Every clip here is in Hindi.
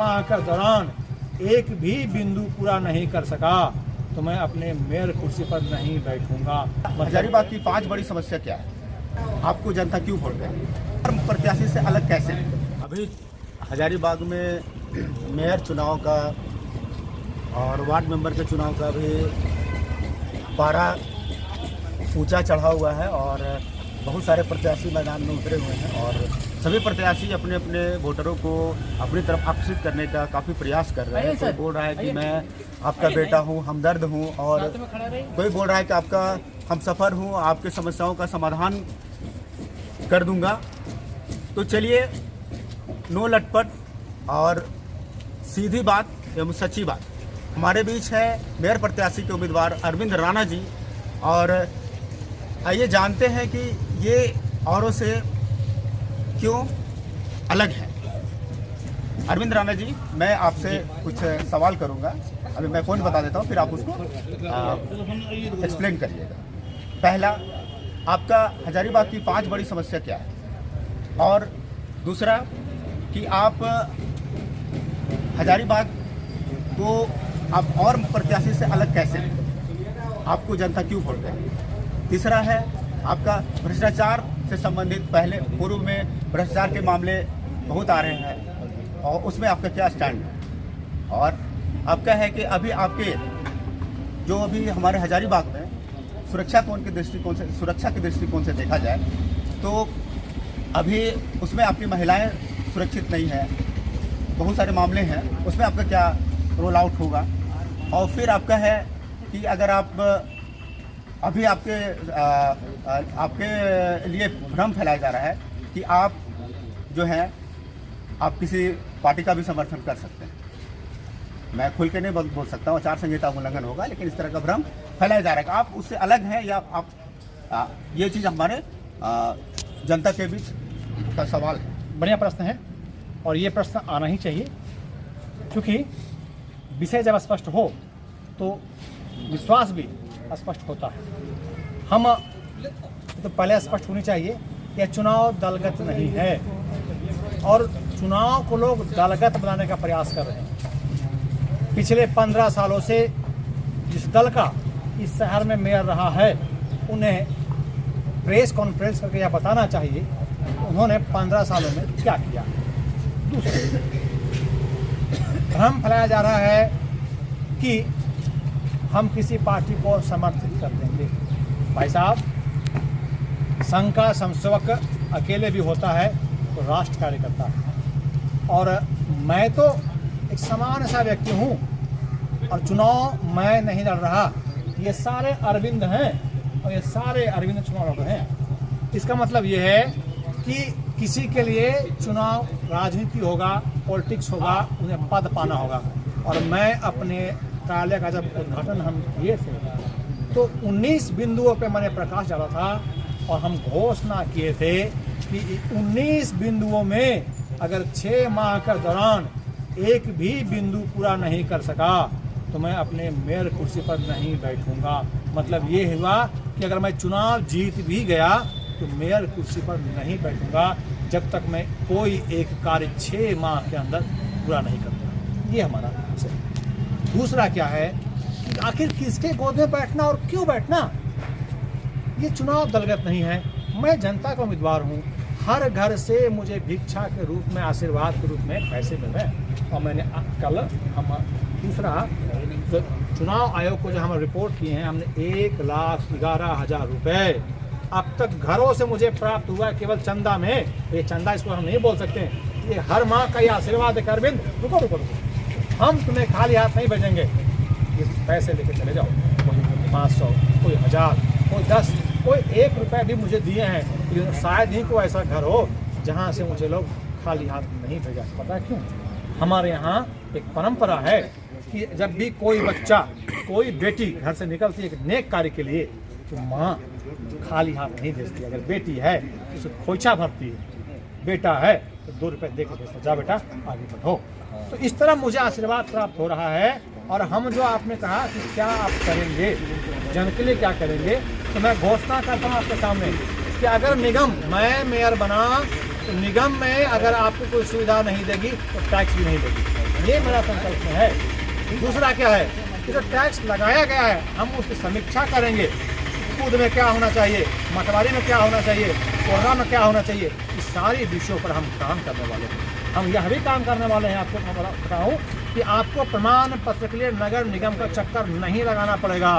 माह के दौरान एक भी बिंदु पूरा नहीं कर सका तो मैं अपने मेयर कुर्सी पर नहीं बैठूंगा। हजारीबाग की 5 बड़ी समस्या क्या है? आपको जनता क्यों वोट देगी? प्रत्याशी से अलग कैसे? अभी हजारीबाग में मेयर चुनाव का और वार्ड मेंबर के चुनाव का भी पारा ऊंचा चढ़ा हुआ है और बहुत सारे प्रत्याशी मैदान में उतरे हुए हैं और सभी प्रत्याशी अपने अपने वोटरों को अपनी तरफ आकर्षित करने का काफ़ी प्रयास कर रहे हैं। कोई बोल रहा है कि मैं आपका बेटा हूं, हमदर्द हूं, और कोई बोल रहा है कि आपका हमसफ़र हूं, आपके समस्याओं का समाधान कर दूंगा। तो चलिए, नो लटपट और सीधी बात एवं सच्ची बात हमारे बीच है मेयर प्रत्याशी के उम्मीदवार अरविंद राणा जी। और आइए जानते हैं कि ये औरों से क्यों अलग है। अरविंद राणा जी, मैं आपसे कुछ सवाल करूंगा। अभी मैं पॉइंट बता देता हूं, फिर आप उसको एक्सप्लेन करिएगा। पहला, आपका हजारीबाग की 5 बड़ी समस्या क्या है? और दूसरा कि आप हजारीबाग को आप और प्रत्याशी से अलग कैसे हैं? आपको जनता क्यों वोट देगी? तीसरा है आपका भ्रष्टाचार से संबंधित, पहले पूर्व में भ्रष्टाचार के मामले बहुत आ रहे हैं और उसमें आपका क्या स्टैंड है? और आपका है कि अभी आपके जो अभी हमारे हजारीबाग में सुरक्षा के दृष्टिकोण से देखा जाए तो अभी उसमें आपकी महिलाएं सुरक्षित नहीं है, बहुत सारे मामले हैं, उसमें आपका क्या रोल आउट होगा? और फिर आपका है कि अगर आप अभी आपके लिए भ्रम फैलाया जा रहा है कि आप जो हैं आप किसी पार्टी का भी समर्थन कर सकते हैं। मैं खुल के नहीं बोल सकता हूँ, आचार संहिता उल्लंघन होगा, लेकिन इस तरह का भ्रम फैलाया जा रहा है कि आप उससे अलग हैं या आप ये चीज़ हमारे जनता के बीच का सवाल है। बढ़िया प्रश्न है और ये प्रश्न आना ही चाहिए, क्योंकि विषय जब स्पष्ट हो तो विश्वास भी स्पष्ट होता है। हम तो पहले स्पष्ट होनी चाहिए कि चुनाव दलगत नहीं है और चुनाव को लोग दलगत बनाने का प्रयास कर रहे हैं। पिछले 15 सालों से जिस दल का इस शहर में मेयर रहा है, उन्हें प्रेस कॉन्फ्रेंस करके यह बताना चाहिए उन्होंने 15 सालों में क्या किया। दूसरा, भ्रम फैलाया जा रहा है कि हम किसी पार्टी को समर्थित कर देंगे। भाई साहब, संघ का संसेवक अकेले भी होता है तो राष्ट्र कार्यकर्ता है, और मैं तो एक सामान्य सा व्यक्ति हूँ और चुनाव मैं नहीं लड़ रहा, ये सारे अरविंद हैं और ये सारे अरविंद चुनाव लड़ रहे हैं। इसका मतलब ये है कि किसी के लिए चुनाव राजनीति होगा, पॉलिटिक्स होगा, उन्हें पद पाना होगा। और मैं अपने कार्यालय का जब उद्घाटन हम किए थे तो 19 बिंदुओं पे मैंने प्रकाश डाला था और हम घोषणा किए थे कि 19 बिंदुओं में अगर 6 माह के दौरान एक भी बिंदु पूरा नहीं कर सका तो मैं अपने मेयर कुर्सी पर नहीं बैठूंगा। मतलब ये हुआ कि अगर मैं चुनाव जीत भी गया तो मेयर कुर्सी पर नहीं बैठूंगा जब तक मैं कोई एक कार्य 6 माह के अंदर पूरा नहीं करूँगा। ये हमारा विषय। दूसरा क्या है कि आखिर किसके गोद में बैठना और क्यों बैठना? ये चुनाव दलगत नहीं है। मैं जनता का उम्मीदवार हूँ। हर घर से मुझे भिक्षा के रूप में, आशीर्वाद के रूप में पैसे मिल रहे हैं। और मैंने कल हम दूसरा तो चुनाव आयोग को जो हम रिपोर्ट किए हैं, हमने 1,11,000 रुपये अब तक घरों से मुझे प्राप्त हुआ है केवल चंदा में। ये चंदा इसको हम नहीं बोल सकते, ये हर माह का ये आशीर्वाद है। अरविंद, रुको रुको रुको, हम तुम्हें खाली हाथ नहीं भेजेंगे। ये पैसे लेके चले जाओ। कोई 500, कोई 1000, कोई 10, कोई 1 रुपये भी मुझे दिए हैं। शायद ही कोई ऐसा घर हो जहाँ से मुझे लोग खाली हाथ नहीं भेजा। पता है क्यों? हमारे यहाँ एक परंपरा है कि जब भी कोई बच्चा, कोई बेटी घर से निकलती है एक नेक कार्य के लिए तो माँ खाली हाथ नहीं भेजती। अगर बेटी है तो उसे खोइछा भरती है, बेटा है तो 2 रुपये दे के भेजता, जा बेटा आगे बढ़ो। तो इस तरह मुझे आशीर्वाद प्राप्त हो रहा है। और हम जो आपने कहा कि क्या आप करेंगे, जन के लिए क्या करेंगे, तो मैं घोषणा करता हूँ आपके सामने कि अगर निगम, मैं मेयर बना तो निगम में अगर आपको कोई सुविधा नहीं देगी तो टैक्स भी नहीं देगी। ये मेरा संकल्प है। दूसरा क्या है कि जो टैक्स लगाया गया है हम उसकी समीक्षा करेंगे। कूद में क्या होना चाहिए, मतवारी में क्या होना चाहिए, कोर्रा में क्या होना चाहिए, इस सारी विषयों पर हम काम करने वाले हैं। हम यह भी काम करने वाले हैं, आपको मैं बताऊँ कि आपको प्रमाण पत्र के लिए नगर निगम का चक्कर नहीं लगाना पड़ेगा।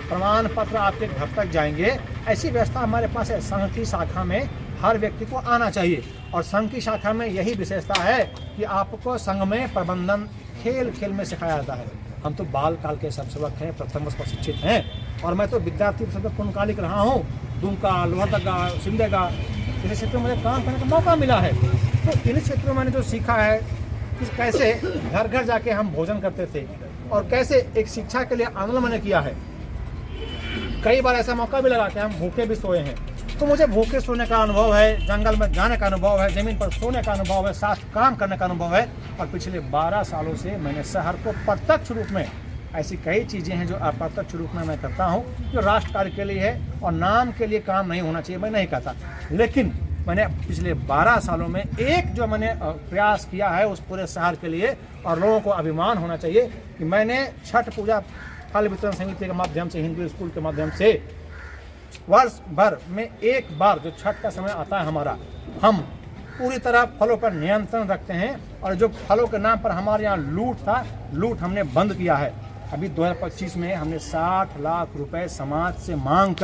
प्रमाण पत्र आपके घर तक जाएंगे। ऐसी व्यवस्था हमारे पास है। संघ की शाखा में हर व्यक्ति को आना चाहिए और संघ की शाखा में यही विशेषता है कि आपको संघ में प्रबंधन खेल खेल में सिखाया जाता है। हम तो बाल काल के संसेवक हैं, प्रथम वर्ष प्रशिक्षित हैं और मैं तो विद्यार्थी पूर्णकालिक रहा हूँ। दुमका, लोहरदगा, सिमडेगा इन क्षेत्रों में मुझे काम करने का मौका मिला है। तो इन क्षेत्रों में मैंने जो सीखा है कि कैसे घर घर जाके हम भोजन करते थे और कैसे एक शिक्षा के लिए आंदोलन मैंने किया है। कई बार ऐसा मौका भी लगा कि हम भूखे भी सोए हैं। तो मुझे भूखे सोने का अनुभव है, जंगल में जाने का अनुभव है, ज़मीन पर सोने का अनुभव है, साथ काम करने का अनुभव है। और पिछले 12 सालों से मैंने शहर को प्रत्यक्ष रूप में, ऐसी कई चीज़ें हैं जो अप्रत्यक्ष रूप में मैं करता हूँ जो राष्ट्र कार्य के लिए है और नाम के लिए काम नहीं होना चाहिए, मैं नहीं कहता। लेकिन मैंने पिछले 12 सालों में एक जो मैंने प्रयास किया है उस पूरे शहर के लिए, और लोगों को अभिमान होना चाहिए कि मैंने छठ पूजा फल वितरण समिति के माध्यम से, हिंदू स्कूल के माध्यम से वर्ष भर में एक बार जो छठ का समय आता है हमारा, हम पूरी तरह फलों पर नियंत्रण रखते हैं। और जो फलों के नाम पर हमारे यहाँ लूट था, लूट हमने बंद किया है। अभी 2025 में हमने 60 लाख रुपए समाज से मांग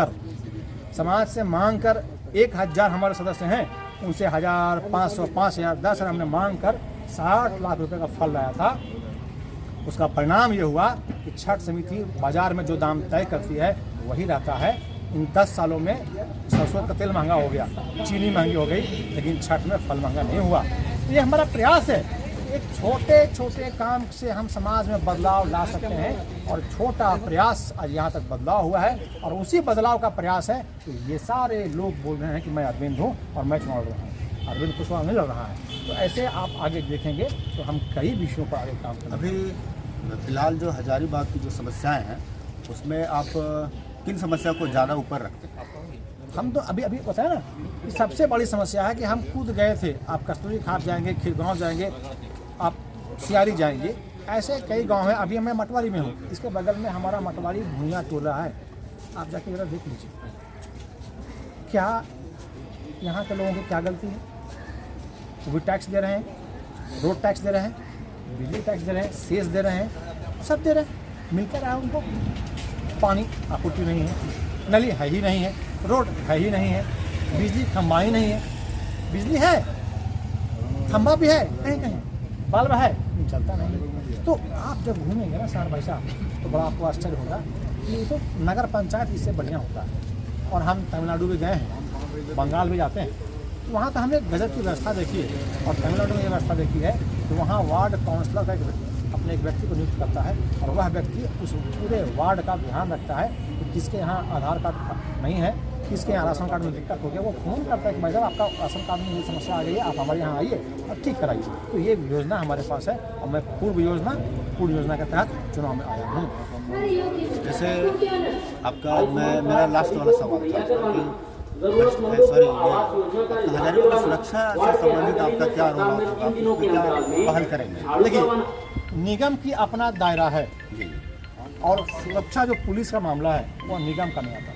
कर 1000 हमारे सदस्य हैं, उनसे 1000, 500, 5000, 10,000 हमने मांग कर 60 लाख रुपए का फल लाया था। उसका परिणाम ये हुआ कि छठ समिति बाजार में जो दाम तय करती है वही रहता है। इन 10 सालों में सरसों का तेल महंगा हो गया, चीनी महंगी हो गई, लेकिन छठ में फल महंगा नहीं हुआ। ये हमारा प्रयास है। एक छोटे छोटे काम से हम समाज में बदलाव ला सकते हैं और छोटा प्रयास आज यहाँ तक बदलाव हुआ है और उसी बदलाव का प्रयास है कि ये सारे लोग बोल रहे हैं कि मैं अरविंद हूँ और मैं चुनाव लड़ रहा हूँ। अरविंद कुशवाहा नहीं लड़ रहा है। तो ऐसे आप आगे देखेंगे तो हम कई विषयों पर आगे काम करेंगे। अभी फिलहाल जो हजारीबाग की जो समस्याएं हैं उसमें आप किन समस्या को ज़्यादा ऊपर रखते हैं? हम तो अभी बताया ना कि सबसे बड़ी समस्या है कि हम कूद गए थे। आप कस्तूरी घाट जाएंगे, खीरगांव जाएंगे, आप सियारी जाएंगे, ऐसे कई गांव हैं। अभी मैं मटवारी में हूँ, इसके बगल में हमारा मटवारी भूइयाँ टोला है। आप जाके जरा देख लीजिए क्या यहाँ के लोगों की क्या गलती है। वो भी टैक्स दे रहे हैं, रोड टैक्स दे रहे हैं, बिजली टैक्स दे रहे हैं, सेस दे रहे हैं, सब दे रहे हैं, मिलकर आया उनको। पानी आपूर्ति नहीं है, नली है ही नहीं है, रोड है ही नहीं है, बिजली खंबा ही नहीं है। बिजली है, खंबा भी है कहीं कहीं, बल्ब है, चलता नहीं। तो आप जब घूमेंगे ना शहर भाई साहब तो बड़ा आपको आश्चर्य होगा कि तो नगर पंचायत इससे बढ़िया होता है। और हम तमिलनाडु भी गए हैं, बंगाल भी जाते हैं, तो वहाँ तो हमने गजब की व्यवस्था देखी है। और तमिलनाडु में ये व्यवस्था देखी है कि वहाँ वार्ड काउंसलर का अपने एक व्यक्ति को नियुक्त करता है और वह व्यक्ति उस पूरे वार्ड का ध्यान रखता है कि किसके यहाँ आधार कार्ड नहीं है, किसके यहाँ राशन कार्ड में दिक्कत हो गया। वो फ़ोन करता है कि भाई साहब आपका राशन कार्ड में ये समस्या आ गई है, आप हमारे यहाँ आइए और ठीक कराइए। तो ये योजना हमारे पास है और मैं पूर्व योजना के तहत चुनाव में आया हूँ। जैसे आपका मेरा लास्ट वाला सवाल था कि हजारीबाग की सुरक्षा से संबंधित आपका क्या रोल होगा, क्या पहल करेंगे? देखिए, निगम की अपना दायरा है और सुरक्षा जो पुलिस का मामला है वो निगम का नहीं आता।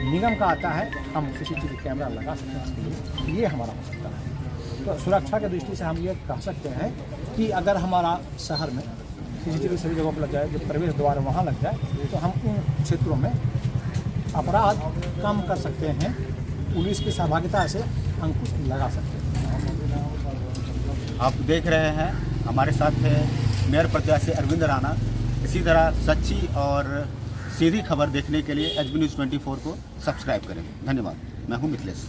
निगम का आता है, हम CCTV कैमरा लगा सकते हैं इसके लिए, ये हमारा हो सकता है। तो सुरक्षा की दृष्टि से हम ये कह सकते हैं कि अगर हमारा शहर में CCTV सभी जगहों पर लग जाए, जो प्रवेश द्वार वहाँ लग जाए तो हम उन क्षेत्रों में अपराध कम कर सकते हैं। पुलिस की सहभागिता से अंकुश लगा सकते हैं। आप देख रहे हैं हमारे साथ है मेयर प्रत्याशी अरविंद राणा। इसी तरह सच्ची और सीधी खबर देखने के लिए HB News 24 को सब्सक्राइब करें। धन्यवाद। मैं हूं मिथिलेश।